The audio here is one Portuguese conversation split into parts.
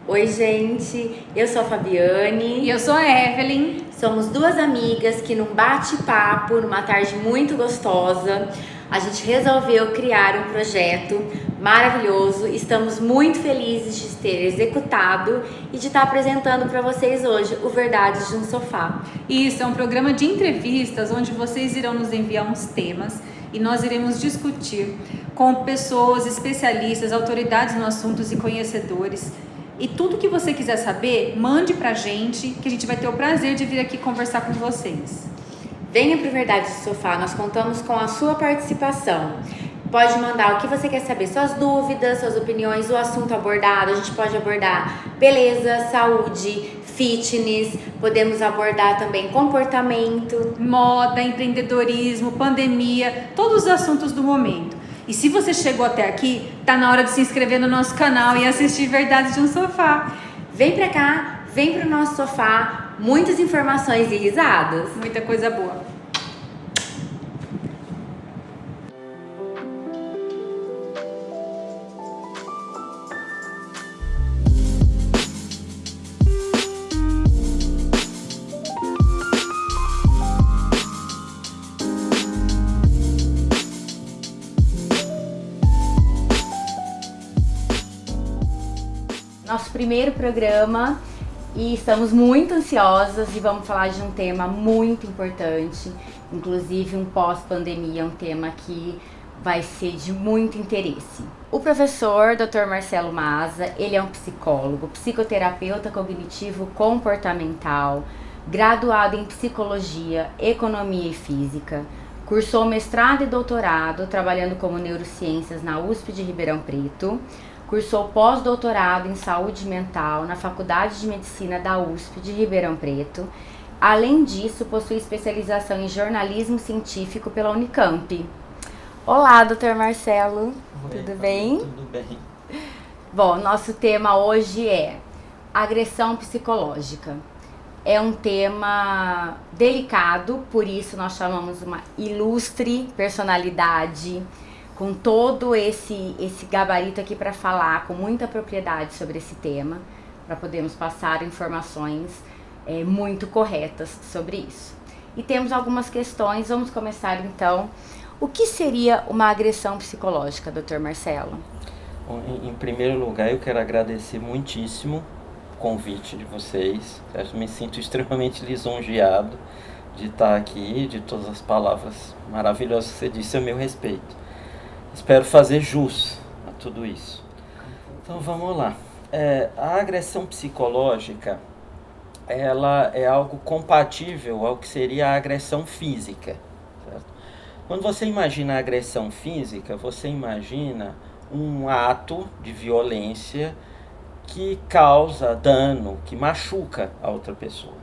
Oi, gente, eu sou a Fabiane. E eu sou a Evelyn. Somos duas amigas que, num bate-papo, numa tarde muito gostosa, a gente resolveu criar um projeto maravilhoso. Estamos muito felizes de ter executado e de estar apresentando para vocês hoje o Verdades de um Sofá. Isso é um programa de entrevistas onde vocês irão nos enviar uns temas e nós iremos discutir com pessoas especialistas, autoridades no assunto e conhecedores. E tudo que você quiser saber, mande pra gente, que a gente vai ter o prazer de vir aqui conversar com vocês. Venha para o Verdades do Sofá, nós contamos com a sua participação. Pode mandar o que você quer saber, suas dúvidas, suas opiniões, o assunto abordado. A gente pode abordar beleza, saúde, fitness, podemos abordar também comportamento, moda, empreendedorismo, pandemia, todos os assuntos do momento. E se você chegou até aqui, tá na hora de se inscrever no nosso canal e assistir Verdades de um Sofá. Vem pra cá, vem pro nosso sofá, muitas informações e risadas. Muita coisa boa. Nosso primeiro programa e estamos muito ansiosas e vamos falar de um tema muito importante, inclusive um pós-pandemia, um tema que vai ser de muito interesse. O professor Dr. Marcelo Maza, ele é um psicólogo, psicoterapeuta cognitivo comportamental, graduado em psicologia, economia e física, cursou mestrado e doutorado trabalhando como neurociências na USP de Ribeirão Preto, cursou pós-doutorado em saúde mental na Faculdade de Medicina da USP de Ribeirão Preto. Além disso, possui especialização em jornalismo científico pela Unicamp. Olá, Dr. Marcelo. Oi, tudo bem? Tudo bem. Bom, nosso tema hoje é agressão psicológica. É um tema delicado, por isso nós chamamos uma ilustre personalidade com todo esse gabarito aqui para falar com muita propriedade sobre esse tema, para podermos passar informações muito corretas sobre isso. E temos algumas questões, vamos começar então. O que seria uma agressão psicológica, Dr. Marcelo? Bom, em primeiro lugar, eu quero agradecer muitíssimo o convite de vocês. Eu me sinto extremamente lisonjeado de estar aqui, de todas as palavras maravilhosas que você disse a meu respeito. Espero fazer jus a tudo isso. Então vamos lá. A agressão psicológica, ela é algo compatível ao que seria a agressão física. Certo? Quando você imagina a agressão física, você imagina um ato de violência que causa dano, que machuca a outra pessoa.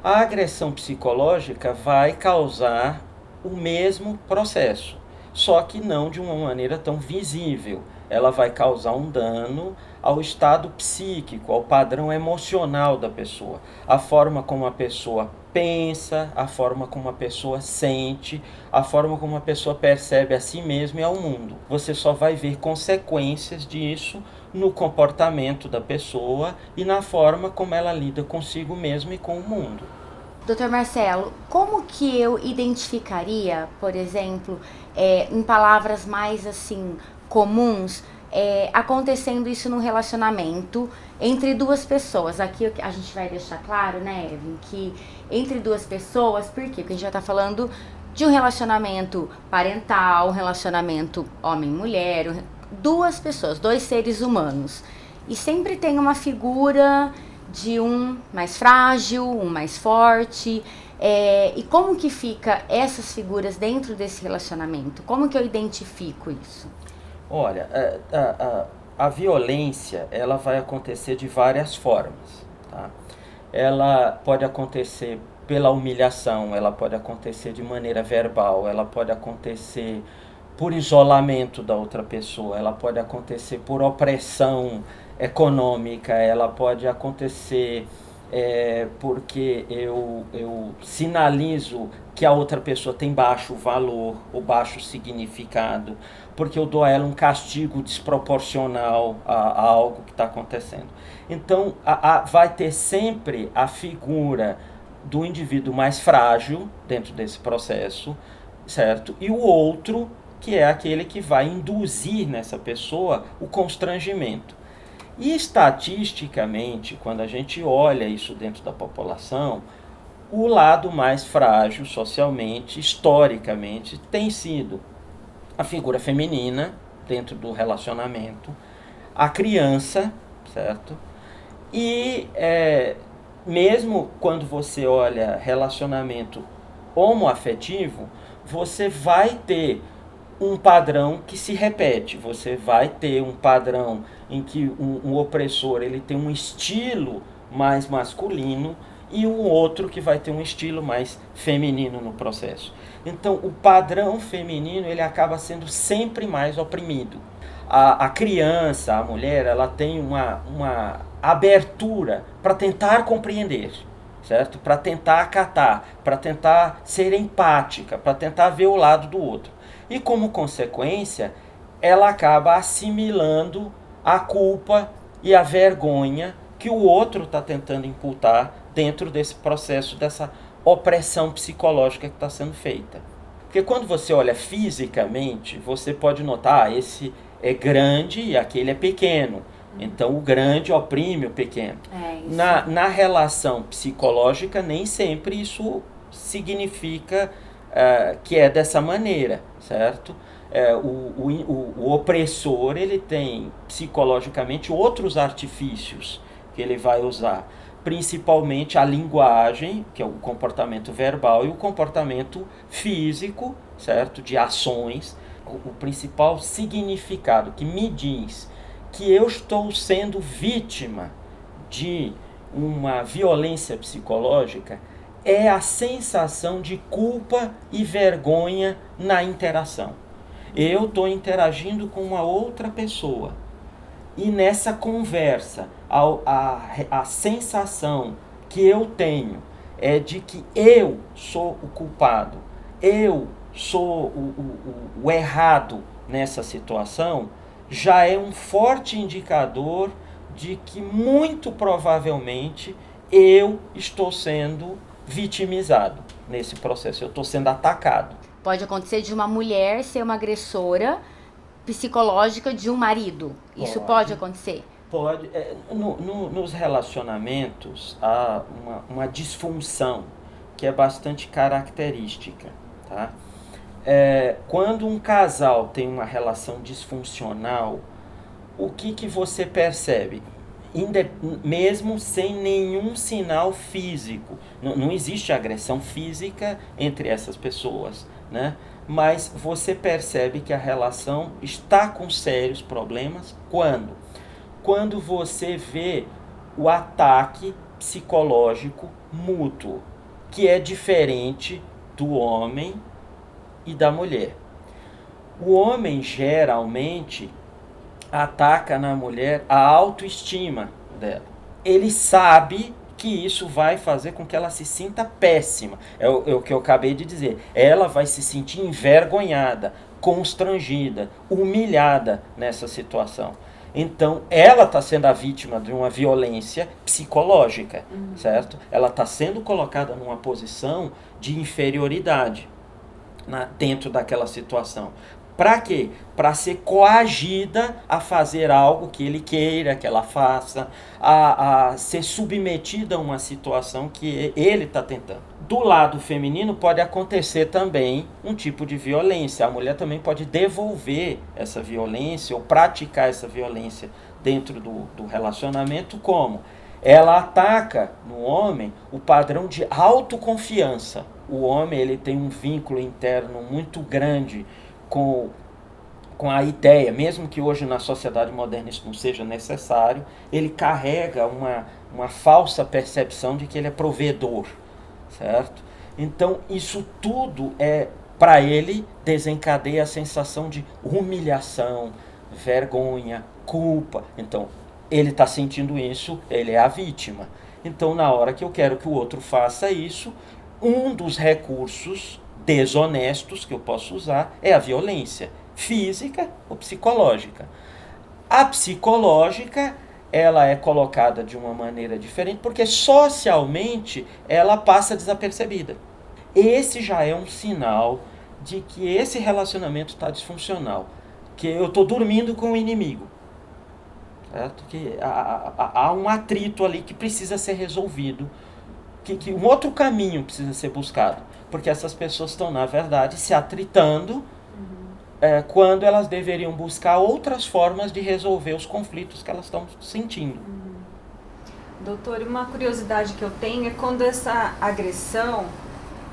A agressão psicológica vai causar o mesmo processo, só que não de uma maneira tão visível. Ela vai causar um dano ao estado psíquico, ao padrão emocional da pessoa, a forma como a pessoa pensa, a forma como a pessoa sente, a forma como a pessoa percebe a si mesma e ao mundo. Você só vai ver consequências disso no comportamento da pessoa e na forma como ela lida consigo mesma e com o mundo. Dr. Marcelo, como que eu identificaria, por exemplo, em palavras mais assim comuns, acontecendo isso num relacionamento entre duas pessoas? Aqui a gente vai deixar claro, né, Evelyn, que entre duas pessoas, por quê? Porque a gente já tá falando de um relacionamento parental, um relacionamento homem-mulher, duas pessoas, dois seres humanos. E sempre tem uma figura de um mais frágil, um mais forte, e como que fica essas figuras dentro desse relacionamento? Como que eu identifico isso? Olha, a violência, ela vai acontecer de várias formas, tá? Ela pode acontecer pela humilhação, ela pode acontecer de maneira verbal, ela pode acontecer por isolamento da outra pessoa, ela pode acontecer por opressão econômica, ela pode acontecer porque eu sinalizo que a outra pessoa tem baixo valor ou baixo significado, porque eu dou a ela um castigo desproporcional a algo que está acontecendo. Então, vai ter sempre a figura do indivíduo mais frágil dentro desse processo, certo? E o outro, que é aquele que vai induzir nessa pessoa o constrangimento. E estatisticamente, quando a gente olha isso dentro da população, o lado mais frágil socialmente, historicamente, tem sido a figura feminina dentro do relacionamento, a criança, certo? E mesmo quando você olha relacionamento homoafetivo, você vai ter um padrão que se repete, você vai ter um padrão em que um opressor ele tem um estilo mais masculino e um outro que vai ter um estilo mais feminino no processo. Então o padrão feminino ele acaba sendo sempre mais oprimido. A criança, a mulher, ela tem uma abertura para tentar compreender, certo? Para tentar acatar, para tentar ser empática, para tentar ver o lado do outro. E como consequência, ela acaba assimilando a culpa e a vergonha que o outro está tentando imputar dentro desse processo, dessa opressão psicológica que está sendo feita. Porque quando você olha fisicamente, você pode notar, esse é grande e aquele é pequeno. Então o grande oprime o pequeno. Na relação psicológica, nem sempre isso significa que é dessa maneira, certo? O opressor ele tem psicologicamente outros artifícios que ele vai usar, principalmente a linguagem, que é o comportamento verbal, e o comportamento físico, certo? De ações. O principal significado que me diz que eu estou sendo vítima de uma violência psicológica é a sensação de culpa e vergonha na interação. Eu estou interagindo com uma outra pessoa e nessa conversa a sensação que eu tenho é de que eu sou o culpado, eu sou o errado nessa situação, já é um forte indicador de que muito provavelmente eu estou sendo vitimizado nesse processo, eu estou sendo atacado. Pode acontecer de uma mulher ser uma agressora psicológica de um marido. Isso pode acontecer? Pode. Nos relacionamentos há uma disfunção que é bastante característica, tá? Quando um casal tem uma relação disfuncional, o que você percebe? Mesmo sem nenhum sinal físico, não existe agressão física entre essas pessoas, né? Mas você percebe que a relação está com sérios problemas quando você vê o ataque psicológico mútuo, que é diferente do homem e da mulher. O homem geralmente ataca na mulher a autoestima dela. Ele sabe que isso vai fazer com que ela se sinta péssima. É o que eu acabei de dizer. Ela vai se sentir envergonhada, constrangida, humilhada nessa situação. Então, ela está sendo a vítima de uma violência psicológica, certo? Ela está sendo colocada numa posição de inferioridade dentro daquela situação. Para quê? Para ser coagida a fazer algo que ele queira que ela faça, a ser submetida a uma situação que ele está tentando. Do lado feminino pode acontecer também um tipo de violência. A mulher também pode devolver essa violência ou praticar essa violência dentro do relacionamento, como? Ela ataca no homem o padrão de autoconfiança. O homem ele tem um vínculo interno muito grande com a ideia, mesmo que hoje na sociedade moderna isso não seja necessário, ele carrega uma falsa percepção de que ele é provedor, certo? Então isso tudo para ele desencadeia a sensação de humilhação, vergonha, culpa. Então ele está sentindo isso, ele é a vítima. Então, na hora que eu quero que o outro faça isso, um dos recursos desonestos que eu posso usar é a violência física ou psicológica. A psicológica, ela é colocada de uma maneira diferente porque socialmente ela passa desapercebida. Esse já é um sinal de que esse relacionamento está disfuncional, que eu estou dormindo com o inimigo. Certo? Que há um atrito ali que precisa ser resolvido, que um outro caminho precisa ser buscado, porque essas pessoas estão, na verdade, se atritando quando elas deveriam buscar outras formas de resolver os conflitos que elas estão sentindo. Doutor, uma curiosidade que eu tenho é quando essa agressão,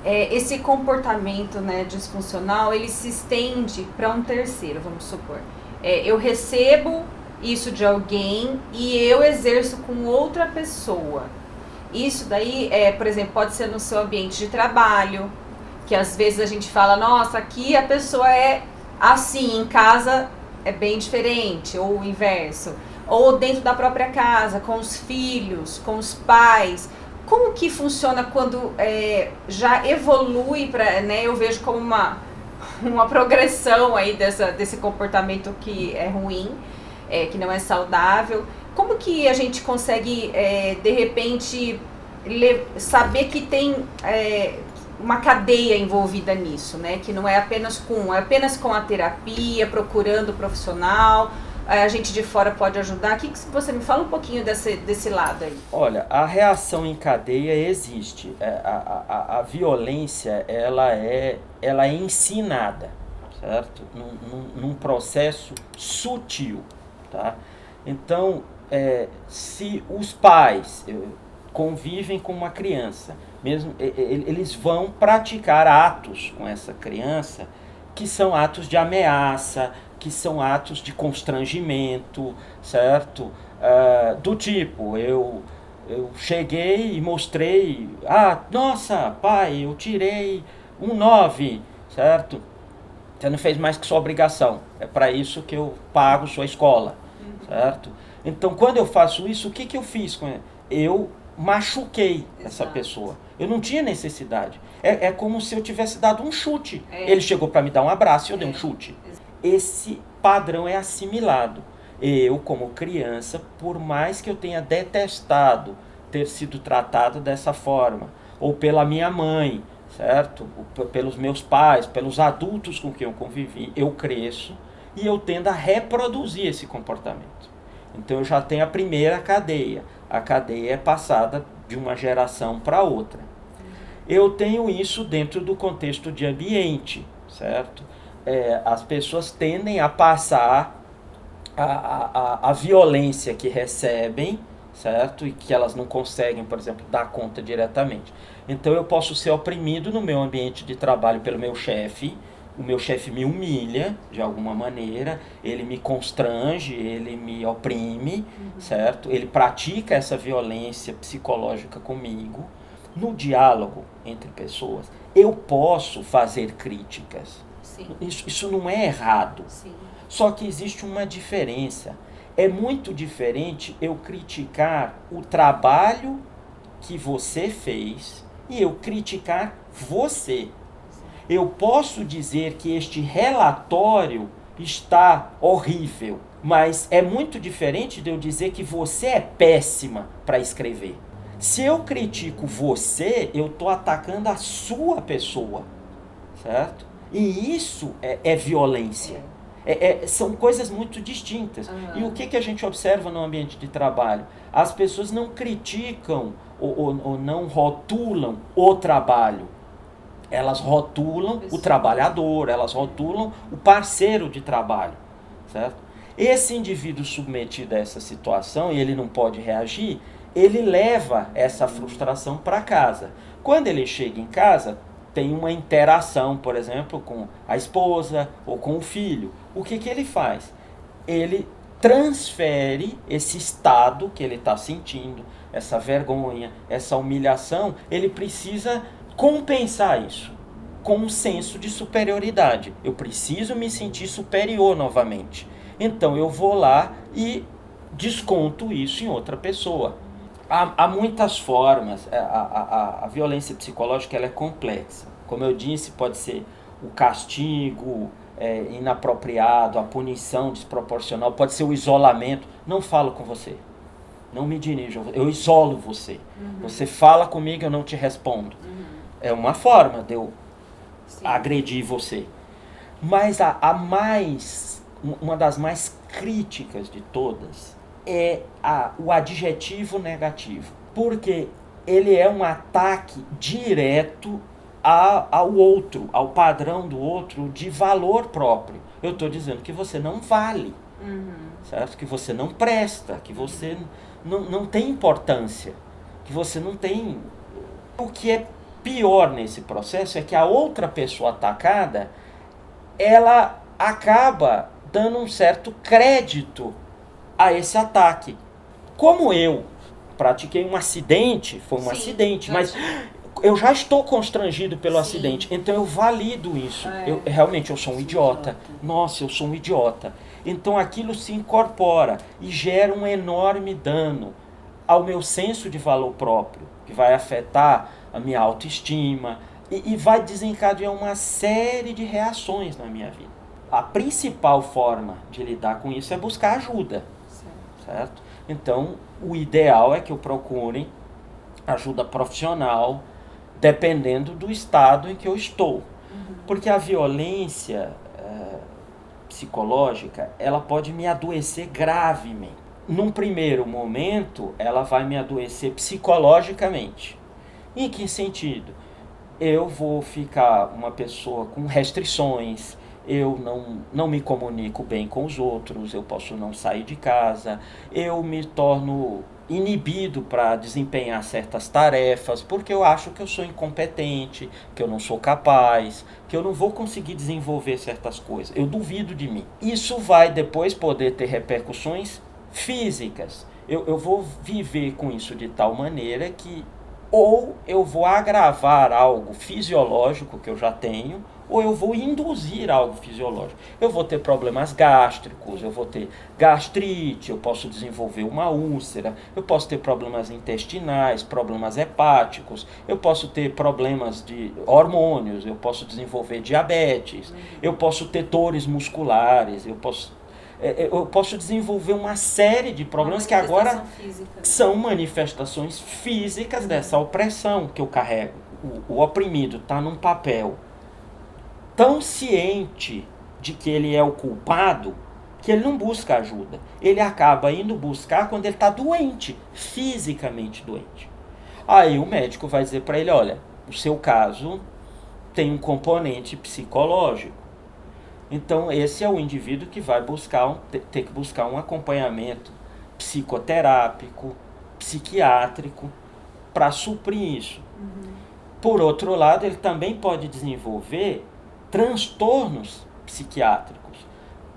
esse comportamento, né, disfuncional, ele se estende para um terceiro, vamos supor. Eu recebo isso de alguém e eu exerço com outra pessoa. Isso daí, por exemplo, pode ser no seu ambiente de trabalho, que às vezes a gente fala, nossa, aqui a pessoa é assim, em casa é bem diferente, ou o inverso. Ou dentro da própria casa, com os filhos, com os pais. Como que funciona quando já evolui para, né, eu vejo como uma progressão aí desse comportamento que é ruim, que não é saudável. Como que a gente consegue, de repente, saber que tem uma cadeia envolvida nisso, né? Que não é apenas com a terapia, procurando o profissional, a gente de fora pode ajudar. O que você me fala um pouquinho desse lado aí? Olha, a reação em cadeia existe. A violência, ela é ensinada, certo? Num processo sutil, tá? Então, se os pais convivem com uma criança, mesmo eles vão praticar atos com essa criança que são atos de ameaça, que são atos de constrangimento, certo? Do tipo, eu cheguei e mostrei, nossa, pai, eu tirei um 9, certo? Você não fez mais que sua obrigação, é para isso que eu pago sua escola, certo? Então, quando eu faço isso, o que eu fiz com ele? Eu machuquei essa pessoa. Eu não tinha necessidade. É como se eu tivesse dado um chute. Ele chegou para me dar um abraço e eu dei um chute. Esse padrão é assimilado. Eu, como criança, por mais que eu tenha detestado ter sido tratado dessa forma, ou pela minha mãe, certo? Pelos meus pais, pelos adultos com quem eu convivi, eu cresço e eu tendo a reproduzir esse comportamento. Então eu já tenho a primeira cadeia. A cadeia é passada de uma geração para outra. Eu tenho isso dentro do contexto de ambiente, certo? As pessoas tendem a passar a violência que recebem, certo? E que elas não conseguem, por exemplo, dar conta diretamente. Então eu posso ser oprimido no meu ambiente de trabalho pelo meu chefe. O meu chefe me humilha de alguma maneira, ele me constrange, ele me oprime, certo? Ele pratica essa violência psicológica comigo. No diálogo entre pessoas, eu posso fazer críticas. Sim. Isso não é errado. Sim. Só que existe uma diferença. É muito diferente eu criticar o trabalho que você fez e eu criticar você. Eu posso dizer que este relatório está horrível, mas é muito diferente de eu dizer que você é péssima para escrever. Se eu critico você, eu estou atacando a sua pessoa, certo? E isso é violência. São coisas muito distintas. E o que a gente observa no ambiente de trabalho? As pessoas não criticam ou não rotulam o trabalho. Elas rotulam o trabalhador, elas rotulam o parceiro de trabalho, certo? Esse indivíduo submetido a essa situação, e ele não pode reagir, ele leva essa frustração para casa. Quando ele chega em casa, tem uma interação, por exemplo, com a esposa ou com o filho. O que ele faz? Ele transfere esse estado que ele está sentindo, essa vergonha, essa humilhação, ele precisa compensar isso com um senso de superioridade. Eu preciso me sentir superior novamente. Então eu vou lá e desconto isso em outra pessoa. Há muitas formas. A violência psicológica ela é complexa. Como eu disse, pode ser o castigo inapropriado, a punição desproporcional, pode ser o isolamento. Não falo com você, não me dirijo, eu isolo você. Você fala comigo, eu não te respondo. É uma forma de eu agredir você. Mas uma das mais críticas de todas é o adjetivo negativo, porque ele é um ataque direto ao outro, ao padrão do outro de valor próprio. Eu estou dizendo que você não vale, certo? Que você não presta, que você não tem importância, que você não tem... O que é pior nesse processo é que a outra pessoa atacada, ela acaba dando um certo crédito a esse ataque. Como eu pratiquei um acidente, foi um acidente, mas eu já estou constrangido pelo acidente, então eu valido isso. Realmente eu sou um idiota. Nossa, eu sou um idiota. Então aquilo se incorpora e gera um enorme dano ao meu senso de valor próprio, que vai afetar a minha autoestima e vai desencadear uma série de reações na minha vida. A principal forma de lidar com isso é buscar ajuda. Certo? Então, o ideal é que eu procure ajuda profissional, dependendo do estado em que eu estou. Porque a violência psicológica, ela pode me adoecer gravemente. Num primeiro momento, ela vai me adoecer psicologicamente. Em que sentido? Eu vou ficar uma pessoa com restrições, eu não me comunico bem com os outros, eu posso não sair de casa, eu me torno inibido para desempenhar certas tarefas, porque eu acho que eu sou incompetente, que eu não sou capaz, que eu não vou conseguir desenvolver certas coisas. Eu duvido de mim. Isso vai depois poder ter repercussões físicas. Eu vou viver com isso de tal maneira que ou eu vou agravar algo fisiológico que eu já tenho, ou eu vou induzir algo fisiológico. Eu vou ter problemas gástricos, eu vou ter gastrite, eu posso desenvolver uma úlcera, eu posso ter problemas intestinais, problemas hepáticos, eu posso ter problemas de hormônios, eu posso desenvolver diabetes, eu posso ter dores musculares, eu posso desenvolver uma série de problemas que agora são manifestações físicas dessa opressão que eu carrego. O oprimido está num papel tão ciente de que ele é o culpado que ele não busca ajuda. Ele acaba indo buscar quando ele está doente, fisicamente doente. Aí o médico vai dizer para ele, olha, o seu caso tem um componente psicológico. Então esse é o indivíduo que vai ter que buscar um acompanhamento psicoterápico, psiquiátrico, para suprir isso. Por outro lado, ele também pode desenvolver transtornos psiquiátricos,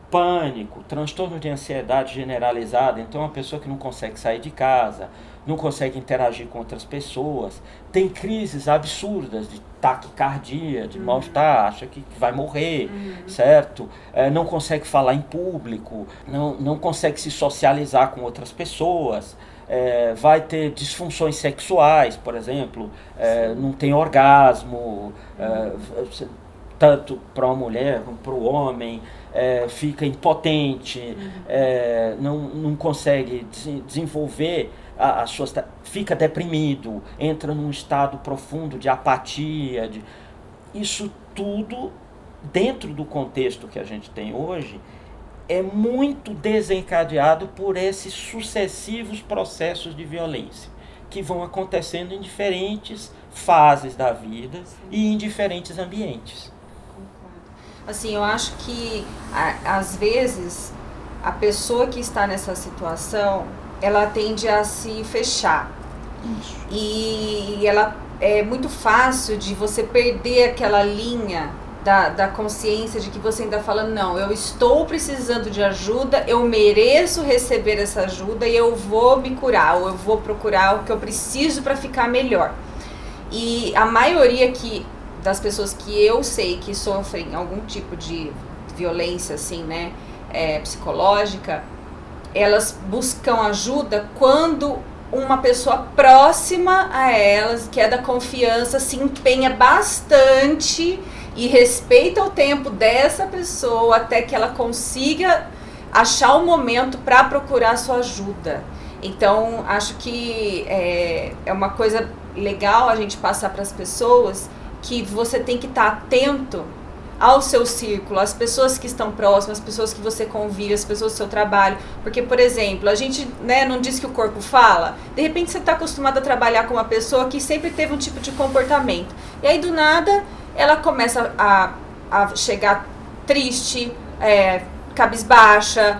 pânico, transtorno de ansiedade generalizada. Então, uma pessoa que não consegue sair de casa, não consegue interagir com outras pessoas, tem crises absurdas de taquicardia, de mal-estar, acha que vai morrer, certo? Não consegue falar em público, não consegue se socializar com outras pessoas, vai ter disfunções sexuais, por exemplo, não tem orgasmo, tanto para uma mulher como para o homem, fica impotente, não consegue desenvolver fica deprimido, entra num estado profundo de apatia. Isso tudo, dentro do contexto que a gente tem hoje, é muito desencadeado por esses sucessivos processos de violência, que vão acontecendo em diferentes fases da vida e em diferentes ambientes. Assim, eu acho que, às vezes, a pessoa que está nessa situação, ela tende a se fechar. Isso. E ela é muito fácil de você perder aquela linha da consciência de que você ainda fala, não, eu estou precisando de ajuda, eu mereço receber essa ajuda e eu vou me curar, ou eu vou procurar o que eu preciso para ficar melhor. E a maioria das pessoas que eu sei que sofrem algum tipo de violência, assim, né, psicológica, elas buscam ajuda quando uma pessoa próxima a elas, que é da confiança, se empenha bastante e respeita o tempo dessa pessoa até que ela consiga achar o momento para procurar sua ajuda. Então, acho que é uma coisa legal a gente passar para as pessoas que você tem que estar atento ao seu círculo, às pessoas que estão próximas, as pessoas que você convive, as pessoas do seu trabalho. Porque, por exemplo, a gente, né, não diz que o corpo fala. De repente você está acostumado a trabalhar com uma pessoa que sempre teve um tipo de comportamento. E aí, do nada, ela começa a chegar triste, cabisbaixa,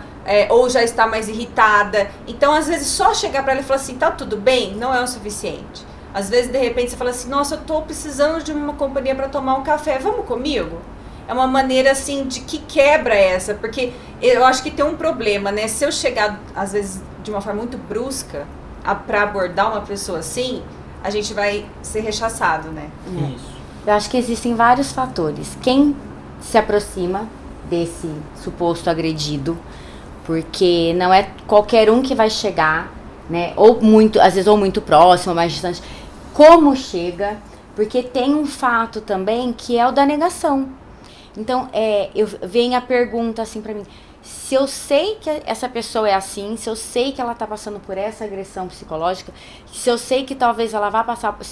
ou já está mais irritada. Então, às vezes, só chegar para ela e falar assim, tá tudo bem, não é o suficiente. Às vezes, de repente, você fala assim, nossa, eu tô precisando de uma companhia para tomar um café, vamos comigo? É uma maneira, assim, de que quebra essa, porque eu acho que tem um problema, né? Se eu chegar, às vezes, de uma forma muito brusca, para abordar uma pessoa assim, a gente vai ser rechaçado, né? Isso. Eu acho que existem vários fatores. Quem se aproxima desse suposto agredido, porque não é qualquer um que vai chegar, né? Ou muito, às vezes, ou muito próximo, ou mais distante. Como chega, porque tem um fato também que é o da negação. Então, vem a pergunta assim pra mim, se eu sei que essa pessoa é assim, se eu sei que ela tá passando por essa agressão psicológica, se eu sei que talvez ela vá passar por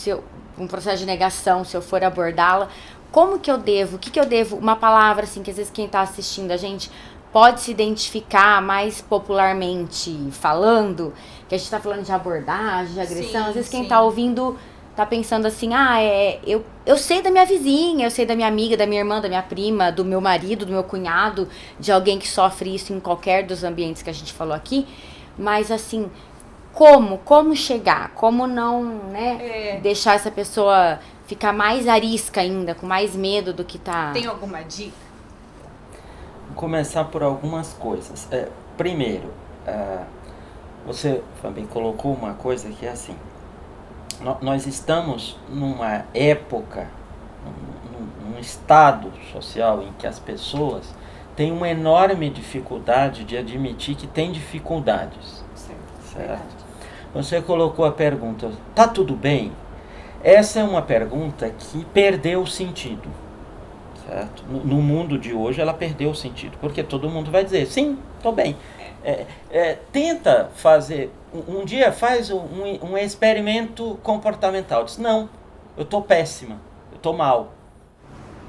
um processo de negação, se eu for abordá-la, como que eu devo, o que eu devo, uma palavra assim, que às vezes quem tá assistindo a gente pode se identificar mais popularmente falando, que a gente tá falando de abordagem, de agressão, Sim, às vezes quem sim. tá ouvindo tá pensando assim, eu sei da minha vizinha, eu sei da minha amiga, da minha irmã, da minha prima, do meu marido, do meu cunhado, de alguém que sofre isso em qualquer dos ambientes que a gente falou aqui, mas assim, como chegar, como não, né, deixar essa pessoa ficar mais arisca ainda, com mais medo do que tá... Tem alguma dica? Vou começar por algumas coisas. Primeiro, você também colocou uma coisa que é assim, nós estamos numa época, num estado social em que as pessoas têm uma enorme dificuldade de admitir que tem dificuldades. Certo? Você colocou a pergunta, tá tudo bem? Essa é uma pergunta que perdeu o sentido. Certo? No mundo de hoje ela perdeu o sentido, porque todo mundo vai dizer, sim, tô bem. Tenta fazer, um dia faz um experimento comportamental. Diz, não, eu tô péssima, eu tô mal.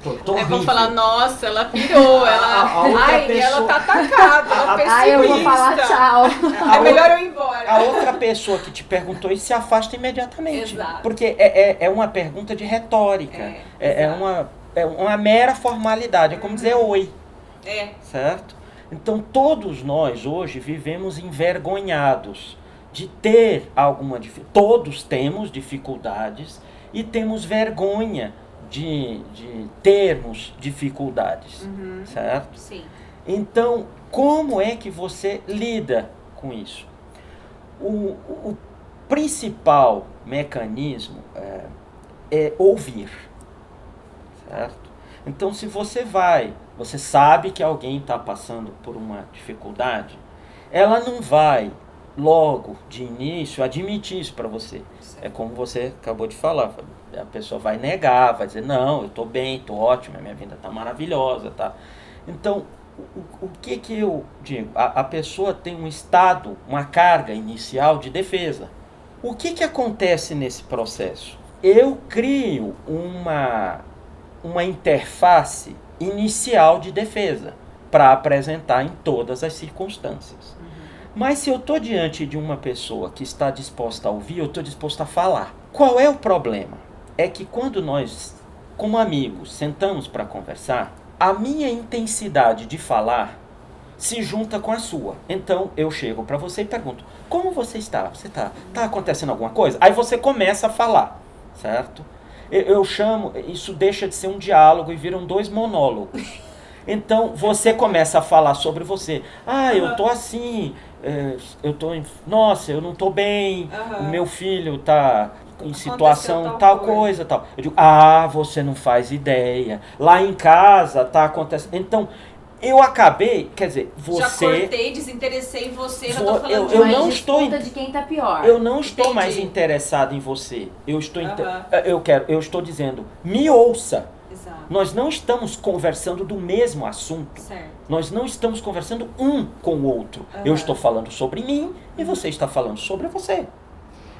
Tô Aí vão horrível. falar, nossa, ela pirou, ela tá atacada, ela é pessimista. eu vou falar tchau. É melhor eu ir embora. A outra pessoa que te perguntou isso se afasta imediatamente. Exato. Porque é uma pergunta de retórica. É uma mera formalidade. É como dizer oi. Certo? Então todos nós hoje vivemos envergonhados de ter alguma dificuldade. Todos temos dificuldades e temos vergonha de termos dificuldades. Certo? Sim. Então, como é que você lida com isso? O principal mecanismo é ouvir. Certo? Então, se você sabe que alguém está passando por uma dificuldade, ela não vai logo de início admitir isso para você. É como você acabou de falar, a pessoa vai negar, vai dizer, não, eu estou bem, estou ótima, minha vida está maravilhosa, tá? Então, o que eu digo? A pessoa tem um estado, uma carga inicial de defesa. O que acontece nesse processo? Eu crio uma interface inicial de defesa para apresentar em todas as circunstâncias. Mas se eu estou diante de uma pessoa que está disposta a ouvir, eu estou disposto a falar. Qual é o problema? É que quando nós, como amigos, sentamos para conversar, a minha intensidade de falar se junta com a sua. Então eu chego para você e pergunto, como você está? Você tá acontecendo alguma coisa? Aí você começa a falar, certo? Eu chamo, isso deixa de ser um diálogo e viram 2 monólogos. Então você começa a falar sobre você. Eu tô assim, nossa, eu não tô bem, o meu filho tá em situação tal coisa, tal. Eu digo, você não faz ideia. Lá em casa tá acontecendo. Então, eu acabei, quer dizer, você... Já cortei, desinteressei em você, já tô falando eu Mas não estou disputa de quem tá pior. Eu não estou Entendi. mais interessado em você. Eu estou Aham. eu estou dizendo, me ouça. Exato. Nós não estamos conversando do mesmo assunto. Certo. Nós não estamos conversando um com o outro. Eu estou falando sobre mim e você está falando sobre você.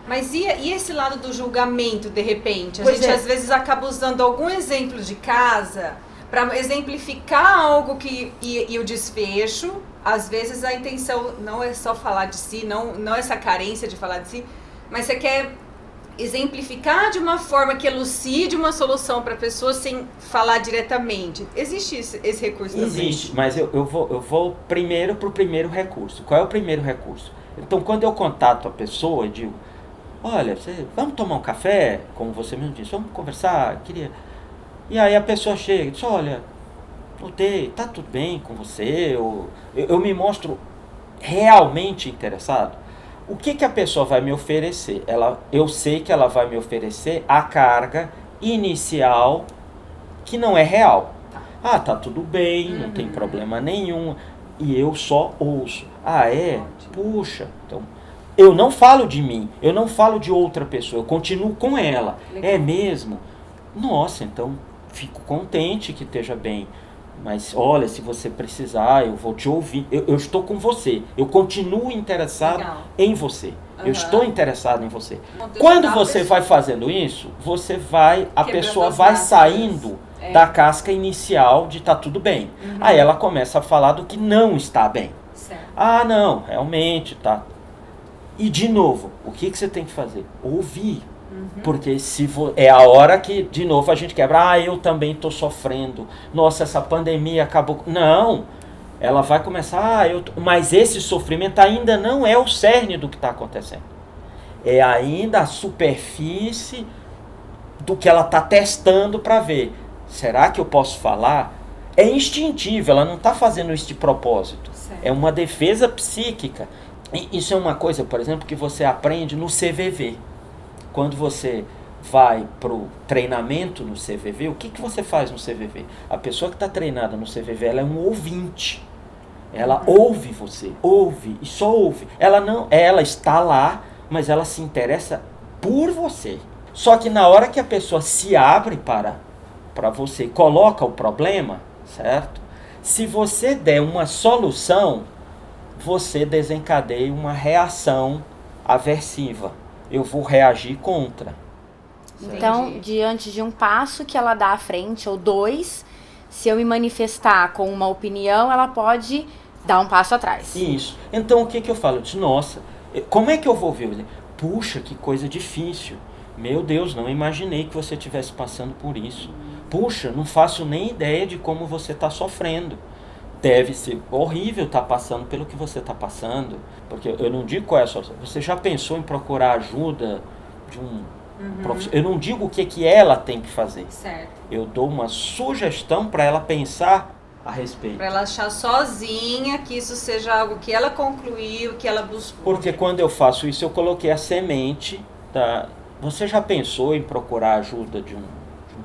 Mas e esse lado do julgamento, de repente? A Pois gente é. às vezes acaba usando algum exemplo de casa para exemplificar algo e o desfecho. Às vezes a intenção não é só falar de si, não essa carência de falar de si, mas você quer exemplificar de uma forma que elucide uma solução para a pessoa sem falar diretamente. Existe esse recurso também? Existe, mas eu vou primeiro para o primeiro recurso. Qual é o primeiro recurso? Então, quando eu contato a pessoa, eu digo, olha, vamos tomar um café, como você mesmo disse, vamos conversar, queria... E aí a pessoa chega e diz, olha, notei, tá tudo bem com você, eu me mostro realmente interessado. O que a pessoa vai me oferecer? Eu sei que ela vai me oferecer a carga inicial que não é real. Ah, tá tudo bem, não tem problema nenhum. E eu só ouço. Ah, é? Puxa. Então, eu não falo de mim, eu não falo de outra pessoa, eu continuo com ela. Legal. É mesmo? Nossa, então fico contente que esteja bem. Mas olha, se você precisar, eu vou te ouvir. Eu estou com você. Eu continuo interessado Legal. em você. Eu estou interessado em você. Deixa Quando eu dar você vai fazendo isso, a Quebrando pessoa as vai máscaras. saindo da casca inicial de tá tudo bem. Aí ela começa a falar do que não está bem. Certo. Ah, não, realmente tá. E de novo, o que você tem que fazer? Ouvir. Porque é a hora que, de novo, a gente quebra. Ah, eu também estou sofrendo. Nossa, essa pandemia acabou. Não! Ela vai começar, mas esse sofrimento ainda não é o cerne do que está acontecendo. É ainda a superfície do que ela está testando para ver. Será que eu posso falar? É instintivo, ela não está fazendo isso de propósito. Certo. É uma defesa psíquica. E isso é uma coisa, por exemplo, que você aprende no CVV. Quando você vai para o treinamento no CVV, o que você faz no CVV? A pessoa que está treinada no CVV, ela é um ouvinte. Ela ouve você, ouve e só ouve. Ela está lá, mas ela se interessa por você. Só que na hora que a pessoa se abre para você e coloca o problema, certo? Se você der uma solução, você desencadeia uma reação aversiva. Eu vou reagir contra. Então, Entendi. diante de um passo que ela dá à frente, ou dois, se eu me manifestar com uma opinião, ela pode dar um passo atrás. Isso. Então, o que eu falo? Eu disse, nossa, como é que eu vou ver? Eu disse, puxa, que coisa difícil. Meu Deus, não imaginei que você estivesse passando por isso. Puxa, não faço nem ideia de como você está sofrendo. Deve ser horrível estar passando pelo que você está passando. Porque eu não digo qual é a solução. Você já pensou em procurar ajuda de um profissional? Eu não digo o que ela tem que fazer. Certo. Eu dou uma sugestão para ela pensar a respeito. Para ela achar sozinha que isso seja algo que ela concluiu, que ela buscou. Porque quando eu faço isso, eu coloquei a semente da... Você já pensou em procurar ajuda de um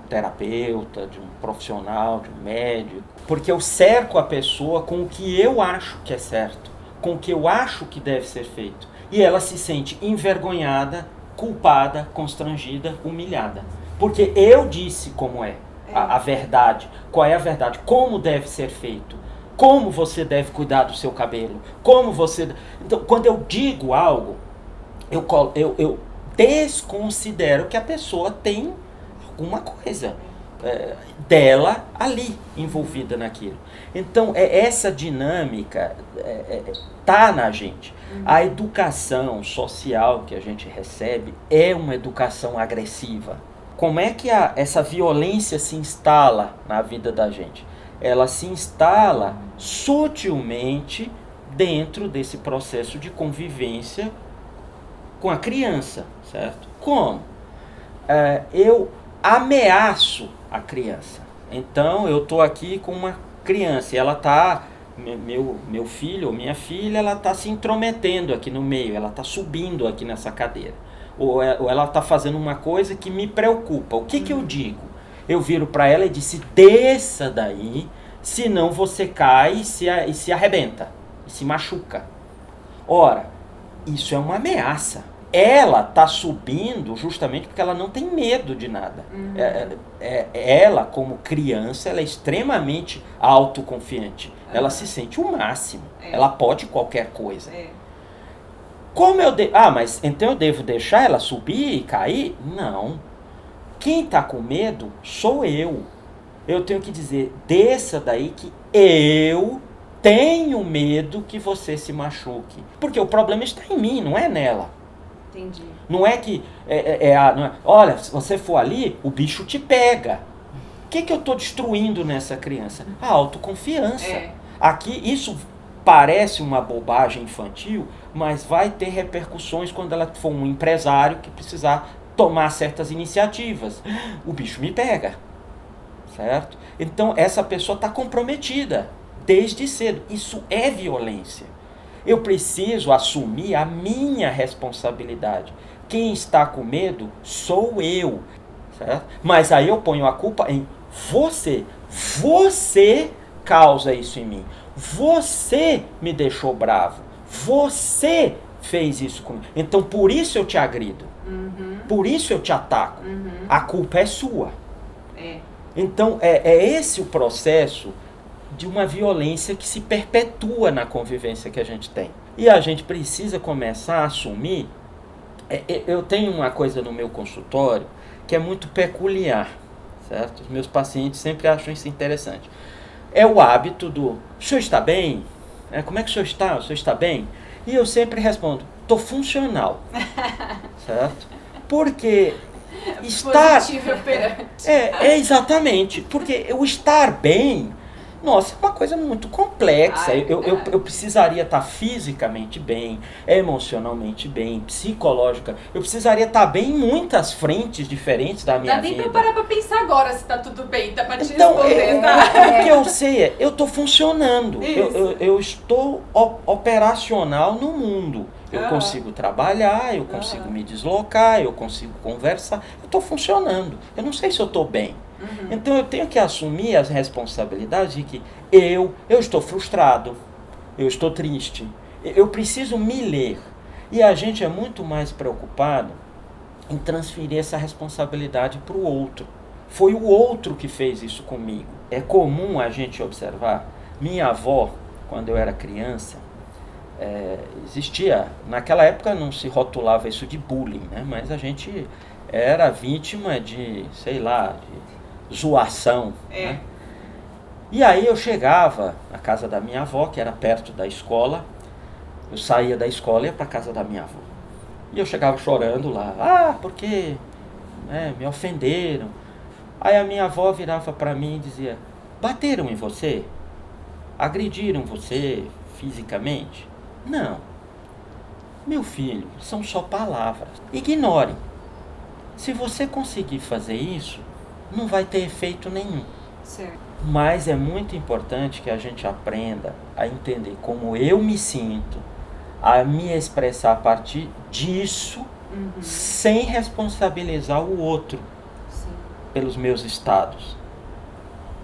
terapeuta, de um profissional, de um médico? Porque eu cerco a pessoa com o que eu acho que é certo, com o que eu acho que deve ser feito. E ela se sente envergonhada, culpada, constrangida, humilhada. Porque eu disse como é a verdade. Qual é a verdade? Como deve ser feito? Como você deve cuidar do seu cabelo? Como você... Então, quando eu digo algo, eu desconsidero que a pessoa tem alguma coisa dela ali envolvida naquilo. Então, essa dinâmica tá na gente. A educação social que a gente recebe é uma educação agressiva. Como é que essa violência se instala na vida da gente? Ela se instala sutilmente dentro desse processo de convivência com a criança, certo? Como? Eu ameaço a criança. Então, eu estou aqui com uma criança e ela está... Meu filho ou minha filha, ela está se intrometendo aqui no meio, ela está subindo aqui nessa cadeira. Ou ela está fazendo uma coisa que me preocupa. O que eu digo? Eu viro para ela e disse, desça daí, senão você cai e se arrebenta, e se machuca. Ora, isso é uma ameaça. Ela está subindo justamente porque ela não tem medo de nada. Ela, como criança, ela é extremamente autoconfiante. Ela se sente o máximo. Ela pode qualquer coisa. Como eu mas então eu devo deixar ela subir e cair? Não. Quem está com medo sou eu. Eu tenho que dizer, desça daí que eu tenho medo que você se machuque. Porque o problema está em mim, não é nela. Entendi. Não é que, não é, olha, se você for ali, o bicho te pega. O que eu estou destruindo nessa criança? A autoconfiança. Aqui, isso parece uma bobagem infantil, mas vai ter repercussões quando ela for um empresário que precisar tomar certas iniciativas. O bicho me pega, certo? Então, essa pessoa está comprometida desde cedo. Isso é violência. Eu preciso assumir a minha responsabilidade. Quem está com medo sou eu, certo? Mas aí eu ponho a culpa em você. Você causa isso em mim. Você me deixou bravo. Você fez isso comigo. Então por isso eu te agrido. Por isso eu te ataco. A culpa é sua. Então é esse o processo de uma violência que se perpetua na convivência que a gente tem. E a gente precisa começar a assumir. Eu tenho uma coisa no meu consultório que é muito peculiar, certo? Os meus pacientes sempre acham isso interessante. É o hábito do, o senhor está bem? Como é que o senhor está? O senhor está bem? E eu sempre respondo, estou funcional, certo? Porque estar... Positivo operante. Exatamente, porque o estar bem, nossa, é uma coisa muito complexa. Eu precisaria estar fisicamente bem, emocionalmente bem, psicológica. Eu precisaria estar bem em muitas frentes diferentes da minha vida. Dá nem pra parar pra pensar agora se tá tudo bem, tá pra te então, responder, o que eu sei eu estou funcionando. Eu estou operacional no mundo. Eu consigo trabalhar, eu consigo me deslocar, eu consigo conversar. Eu estou funcionando. Eu não sei se eu estou bem. Então eu tenho que assumir as responsabilidades de que eu estou frustrado, eu estou triste, eu preciso me ler. E a gente é muito mais preocupado em transferir essa responsabilidade para o outro. Foi o outro que fez isso comigo. É comum a gente observar, minha avó, quando eu era criança, existia, naquela época não se rotulava isso de bullying, né? Mas a gente era vítima de, sei lá, de zoação, né? E aí eu chegava na casa da minha avó, que era perto da escola, eu saía da escola e ia para a casa da minha avó. E eu chegava chorando lá, porque me ofenderam. Aí a minha avó virava para mim e dizia, bateram em você? Agrediram você fisicamente? Não. Meu filho, são só palavras. Ignore. Se você conseguir fazer isso, não vai ter efeito nenhum. Certo. Mas é muito importante que a gente aprenda a entender como eu me sinto, a me expressar a partir disso, sem responsabilizar o outro pelos meus estados.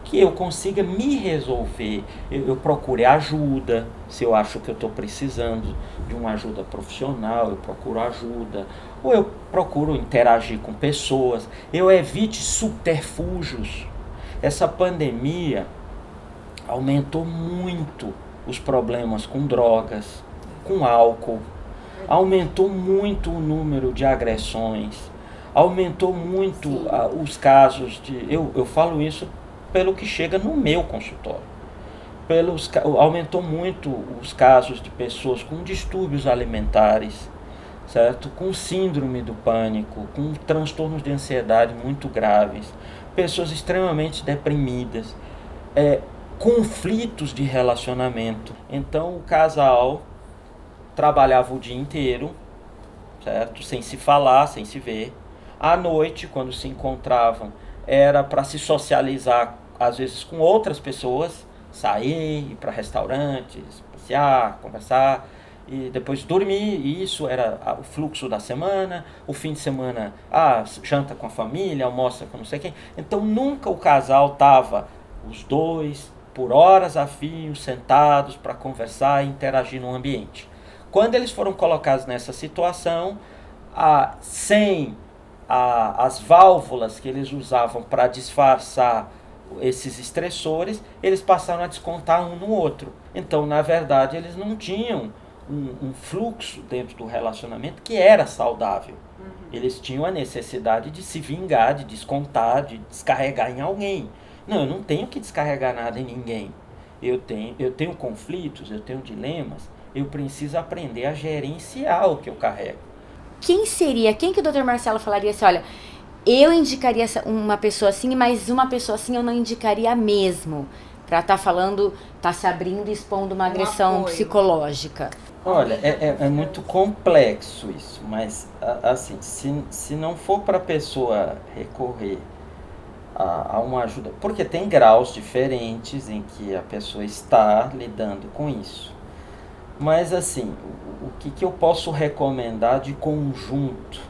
Que eu consiga me resolver, eu procure ajuda, se eu acho que eu estou precisando de uma ajuda profissional, eu procuro ajuda, ou eu procuro interagir com pessoas, eu evite subterfúgios. Essa pandemia aumentou muito os problemas com drogas, com álcool, aumentou muito o número de agressões, aumentou muito os casos de... Eu falo isso pelo que chega no meu consultório. Aumentou muito os casos de pessoas com distúrbios alimentares, certo? Com síndrome do pânico, com transtornos de ansiedade muito graves, pessoas extremamente deprimidas, conflitos de relacionamento. Então o casal trabalhava o dia inteiro, certo? Sem se falar, sem se ver. À noite, quando se encontravam, era para se socializar, às vezes com outras pessoas, sair, ir para restaurantes, passear, conversar, e depois dormir. E isso era o fluxo da semana. O fim de semana, janta com a família, almoça com não sei quem. Então nunca o casal estava, os dois, por horas a fio, sentados para conversar e interagir no ambiente. Quando eles foram colocados nessa situação, sem as válvulas que eles usavam para disfarçar esses estressores, eles passaram a descontar um no outro. Então, na verdade, eles não tinham um fluxo dentro do relacionamento que era saudável. Eles tinham a necessidade de se vingar, de descontar, de descarregar em alguém. Não, eu não tenho que descarregar nada em ninguém. Eu tenho conflitos, eu tenho dilemas, eu preciso aprender a gerenciar o que eu carrego. Quem que o Dr. Marcelo falaria assim, olha, eu indicaria uma pessoa assim, mas uma pessoa assim eu não indicaria mesmo, para tá se abrindo e expondo uma agressão psicológica? Olha, é muito complexo isso, mas assim, se não for para a pessoa recorrer a uma ajuda, porque tem graus diferentes em que a pessoa está lidando com isso. Mas assim, o que eu posso recomendar de conjunto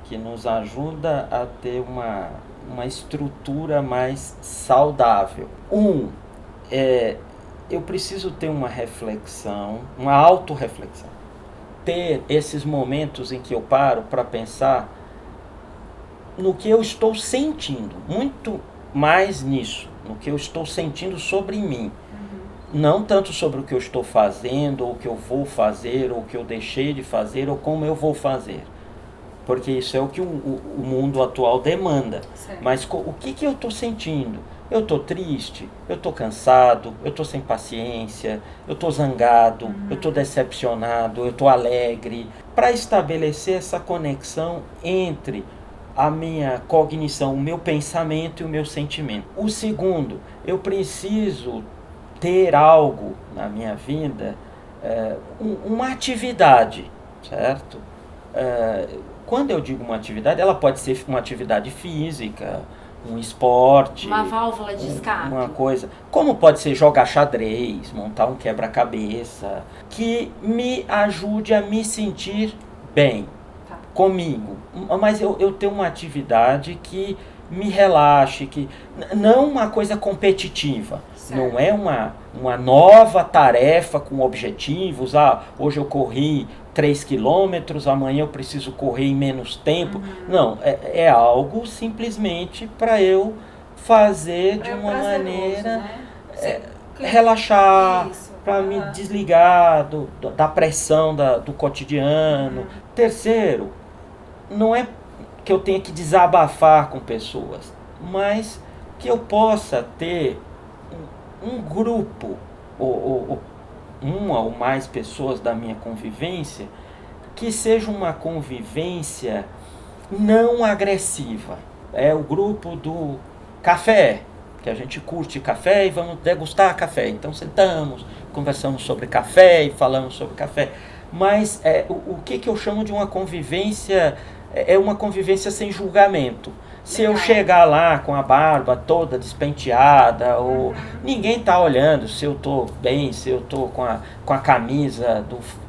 que nos ajuda a ter uma estrutura mais saudável? Eu preciso ter uma reflexão, uma autorreflexão. Ter esses momentos em que eu paro para pensar no que eu estou sentindo, muito mais nisso, no que eu estou sentindo sobre mim. Não tanto sobre o que eu estou fazendo, ou o que eu vou fazer, ou o que eu deixei de fazer, ou como eu vou fazer. Porque isso é o que o mundo atual demanda. Certo. Mas o que eu estou sentindo? Eu estou triste, eu estou cansado, eu estou sem paciência, eu estou zangado, eu estou decepcionado, eu estou alegre. Para estabelecer essa conexão entre a minha cognição, o meu pensamento e o meu sentimento. O segundo, eu preciso ter algo na minha vida, uma atividade, certo? Quando eu digo uma atividade, ela pode ser uma atividade física, um esporte, uma válvula de escape, uma coisa, como pode ser jogar xadrez, montar um quebra-cabeça, que me ajude a me sentir bem comigo, mas eu tenho uma atividade que me relaxe, que não uma coisa competitiva, certo. Não é uma nova tarefa com objetivos, hoje eu corri 3 quilômetros, amanhã eu preciso correr em menos tempo. Não, é algo simplesmente para eu fazer de uma maneira, né? Relaxar, para me desligar da pressão do cotidiano. Terceiro, não é que eu tenha que desabafar com pessoas, mas que eu possa ter um grupo, ou uma ou mais pessoas da minha convivência, que seja uma convivência não agressiva. É o grupo do café, que a gente curte café e vamos degustar café. Então sentamos, conversamos sobre café e falamos sobre café. Mas o que eu chamo de uma convivência, é uma convivência sem julgamento. Se eu chegar lá com a barba toda despenteada, ou ninguém está olhando se eu estou bem, se eu estou com a camisa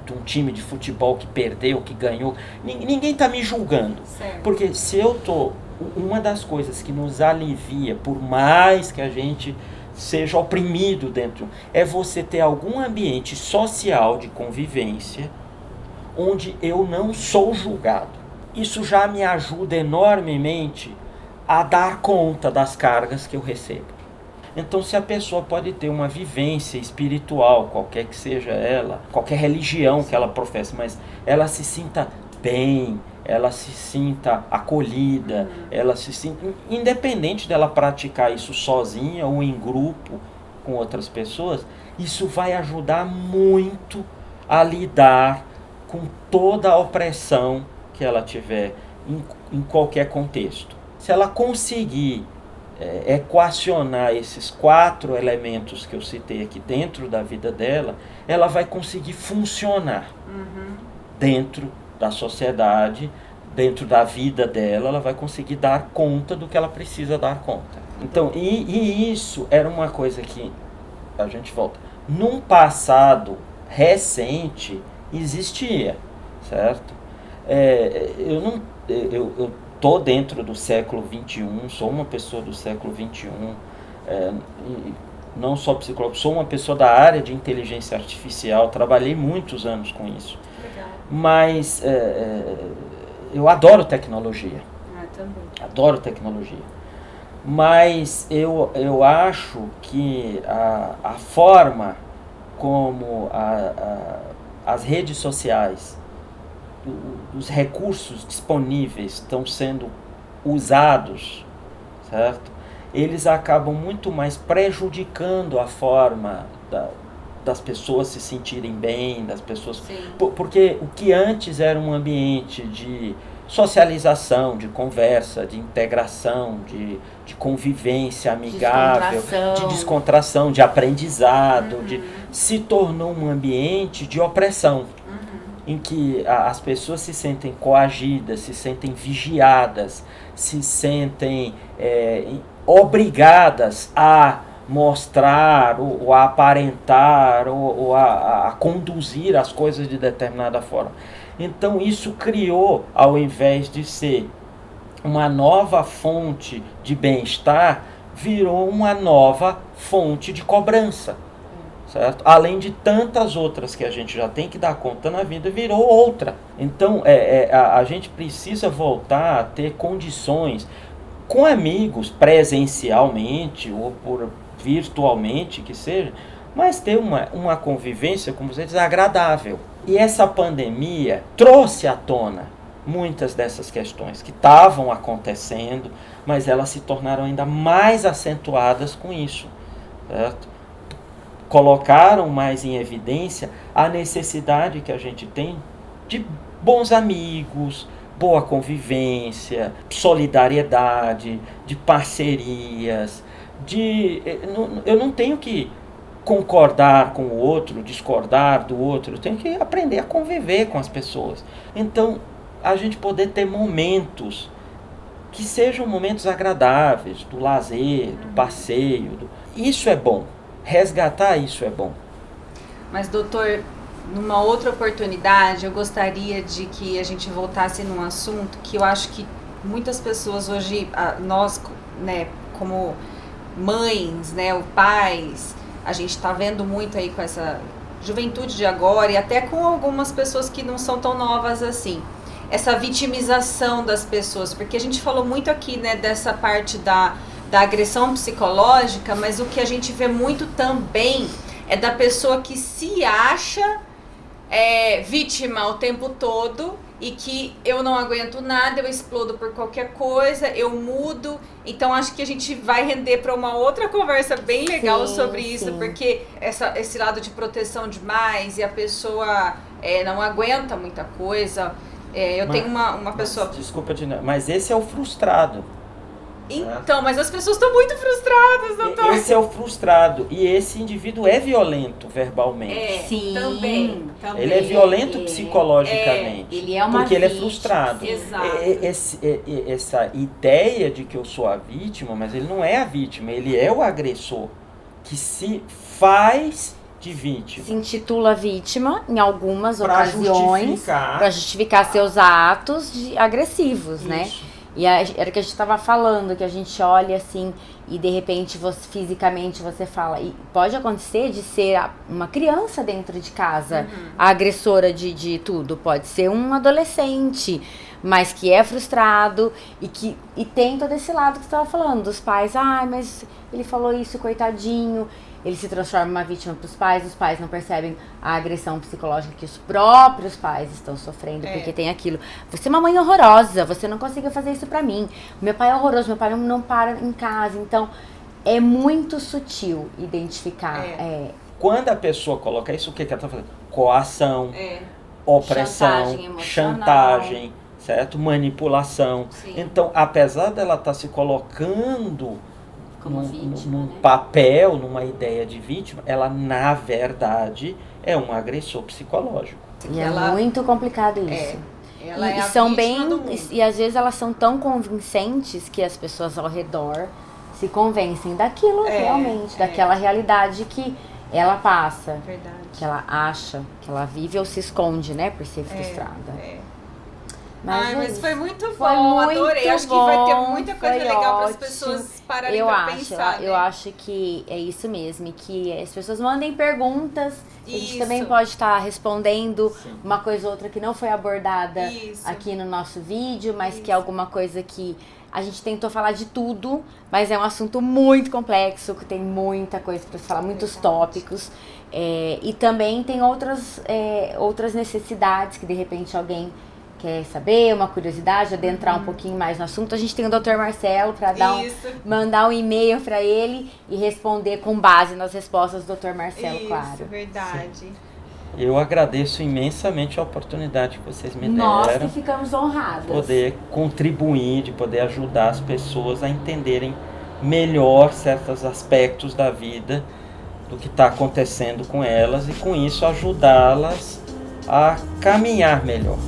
de um time de futebol que perdeu, que ganhou, ninguém está me julgando. Certo. Porque se eu estou... Uma das coisas que nos alivia, por mais que a gente seja oprimido dentro, é você ter algum ambiente social de convivência onde eu não sou julgado. Isso já me ajuda enormemente a dar conta das cargas que eu recebo. Então, se a pessoa pode ter uma vivência espiritual, qualquer que seja ela, qualquer religião que ela professe, mas ela se sinta bem, ela se sinta acolhida, ela se sinta, independente dela praticar isso sozinha ou em grupo com outras pessoas, isso vai ajudar muito a lidar com toda a opressão que ela tiver em qualquer contexto. Se ela conseguir equacionar esses 4 elementos que eu citei aqui dentro da vida dela, ela vai conseguir funcionar dentro da sociedade, dentro da vida dela, ela vai conseguir dar conta do que ela precisa dar conta. Então, e isso era uma coisa que, a gente volta, num passado recente existia, certo? Eu tô dentro do século XXI, sou uma pessoa do século XXI, não só psicólogo, sou uma pessoa da área de inteligência artificial, trabalhei muitos anos com isso. Legal. Mas eu adoro tecnologia. Também. Adoro tecnologia. Mas eu acho que a forma como as redes sociais, os recursos disponíveis estão sendo usados, certo? Eles acabam muito mais prejudicando a forma das pessoas se sentirem bem, das pessoas... Porque o que antes era um ambiente de socialização, de conversa, de integração, de convivência amigável, de descontração, de aprendizado, se tornou um ambiente de opressão, em que as pessoas se sentem coagidas, se sentem vigiadas, se sentem obrigadas a mostrar, ou a aparentar, ou a conduzir as coisas de determinada forma. Então isso criou, ao invés de ser uma nova fonte de bem-estar, virou uma nova fonte de cobrança, certo? Além de tantas outras que a gente já tem que dar conta na vida, virou outra. Então a gente precisa voltar a ter condições com amigos, presencialmente ou virtualmente que seja, mas ter uma convivência, como você diz, agradável. E essa pandemia trouxe à tona muitas dessas questões que estavam acontecendo, mas elas se tornaram ainda mais acentuadas com isso, certo? Colocaram mais em evidência a necessidade que a gente tem de bons amigos, boa convivência, solidariedade, de parcerias, eu não tenho que concordar com o outro, discordar do outro, eu tenho que aprender a conviver com as pessoas. Então, a gente poder ter momentos que sejam momentos agradáveis, do lazer, do passeio, isso é bom, resgatar isso é bom. Mas, doutor, numa outra oportunidade, eu gostaria de que a gente voltasse num assunto que eu acho que muitas pessoas hoje, nós, né, como mães, né, ou pais, a gente está vendo muito aí com essa juventude de agora e até com algumas pessoas que não são tão novas assim, essa vitimização das pessoas, porque a gente falou muito aqui, né, dessa parte da agressão psicológica, mas o que a gente vê muito também é da pessoa que se acha vítima o tempo todo e que eu não aguento nada, eu explodo por qualquer coisa, eu mudo. Então acho que a gente vai render para uma outra conversa bem legal sobre isso, porque esse lado de proteção demais e a pessoa não aguenta muita coisa. Tenho uma pessoa... Desculpa, mas esse é o frustrado. Então, mas as pessoas estão muito frustradas, doutor. Esse é o frustrado. E esse indivíduo é violento verbalmente. Sim, também. Ele é violento psicologicamente. Ele é uma porque vítima. Ele é frustrado. Exato. Essa ideia de que eu sou a vítima, mas ele não é a vítima, ele é o agressor que se faz de vítima. Se intitula vítima em algumas ocasiões para justificar seus atos agressivos, né? E era o que a gente estava falando, que a gente olha assim e de repente fisicamente você fala, e pode acontecer de ser uma criança dentro de casa, a agressora de tudo, pode ser um adolescente, mas que é frustrado e tem todo esse lado que você estava falando, dos pais, mas ele falou isso, coitadinho. Ele se transforma em uma vítima para os pais não percebem a agressão psicológica que os próprios pais estão sofrendo, porque tem aquilo. Você é uma mãe horrorosa, você não conseguiu fazer isso para mim. Meu pai é horroroso, meu pai não para em casa. Então, é muito sutil identificar. Quando a pessoa coloca isso, o que ela está fazendo? Coação, opressão, chantagem, certo? Manipulação. Sim. Então, apesar dela estar se colocando num né? papel, numa ideia de vítima, ela na verdade é um agressor psicológico. E é muito complicado isso. Ela é a são vítima do mundo. E às vezes elas são tão convincentes que as pessoas ao redor se convencem daquilo realmente, daquela realidade que ela passa, Verdade. que ela acha, que ela vive ou se esconde, né, por ser frustrada. Mas foi muito bom, Foi muito adorei. Acho que bom, vai ter muita coisa foi legal para as ótimo. pessoas pararem para pensar. Eu acho que é isso mesmo, e que as pessoas mandem perguntas, a gente Isso. também pode estar respondendo Sim. uma coisa ou outra que não foi abordada Isso. aqui no nosso vídeo, mas que é Isso. alguma coisa que a gente tentou falar de tudo, mas é um assunto muito complexo, que tem muita coisa para falar, muitos Verdade. tópicos. E também tem outras necessidades que de repente alguém quer saber, uma curiosidade, adentrar um pouquinho mais no assunto. A gente tem o Dr. Marcelo para Isso. mandar um e-mail para ele e responder com base nas respostas do Dr. Marcelo, Isso, claro. verdade. Eu agradeço imensamente a oportunidade que vocês me Nós deram. que ficamos honradas. Poder contribuir, de poder ajudar as pessoas a entenderem melhor certos aspectos da vida, do que está acontecendo com elas, e com isso ajudá-las a caminhar melhor.